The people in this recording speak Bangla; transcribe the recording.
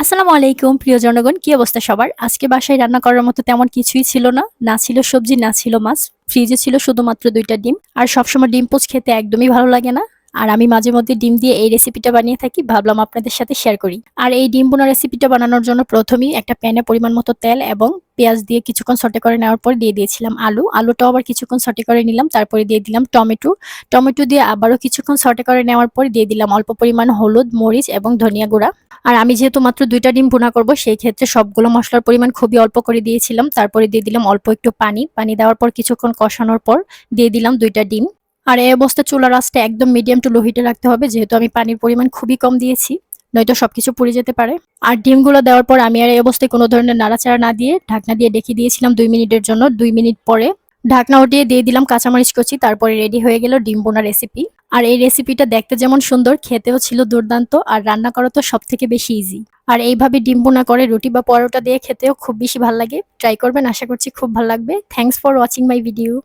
আসসালামু আলাইকুম প্রিয় জনগণ, কি অবস্থা সবার? আজকে বাসায় রান্না করার মতো তেমন কিছুই ছিল না। না ছিল সবজি, না ছিল মাছ। ফ্রিজে ছিল শুধুমাত্র ২ টা ডিম। আর সবসময় ডিম পোচ খেতে একদমই ভালো লাগে না। আর আমি মাঝে মধ্যে ডিম দিয়ে এই রেসিপিটা বানিয়ে থাকি। ভাবলাম আপনাদের সাথে শেয়ার করি। আর এই ডিম ভুনা রেসিপিটা বানানোর জন্য ১ম এই একটা প্যানে পরিমাণ মতো তেল এবং পেঁয়াজ দিয়ে কিছুক্ষণ সটে করে নেওয়ার পর দিয়ে দিয়েছিলাম আলু। আলুটাও আবার কিছুক্ষণ সটে করে নিলাম। তারপরে দিয়ে দিলাম টমেটো। টমেটো দিয়ে আবারও কিছুক্ষণ সটে করে নেওয়ার পর দিয়ে দিলাম অল্প পরিমাণ হলুদ, মরিচ এবং ধনিয়া গুঁড়া। আর আমি যেহেতু মাত্র ২ টা ডিম ভুনা করব, সেই ক্ষেত্রে সবগুলো মসলার পরিমাণ খুবই অল্প করে দিয়েছিলাম। তারপরে দিয়ে দিলাম অল্প একটু পানি। পানি দেওয়ার পর কিছুক্ষণ কষানোর পর দিয়ে দিলাম ২ টা ডিম। আর এই অবস্থায় চুলার আঁচটা একদম মিডিয়াম টু লো হিটে রাখতে হবে, যেহেতু আমি পানির পরিমাণ খুবই কম দিয়েছি। নয়তো সবকিছু পুড়ে যেতে পারে। আর ডিমগুলো দেওয়ার পর আমি আর এই অবস্থায় কোনো ধরনের নাড়াচাড়া না দিয়ে ঢাকনা দিয়ে ঢেকে দিয়েছিলাম ২ মিনিটের জন্য। ২ মিনিট পরে ঢাকনা উঠিয়ে দিয়ে দিলাম কাঁচামরিচ কুচি। তারপরে রেডি হয়ে গেল ডিম ভুনা রেসিপি। আর এই রেসিপিটা দেখতে যেমন সুন্দর, খেতেও ছিল দুর্দান্ত। আর রান্না করা তো সবথেকে বেশি ইজি। আর এইভাবে ডিম ভুনা করে রুটি বা পরোটা দিয়ে খেতেও খুব বেশি ভাল লাগে। ট্রাই করবেন, আশা করছি খুব ভাল লাগবে। Thanks for watching my video.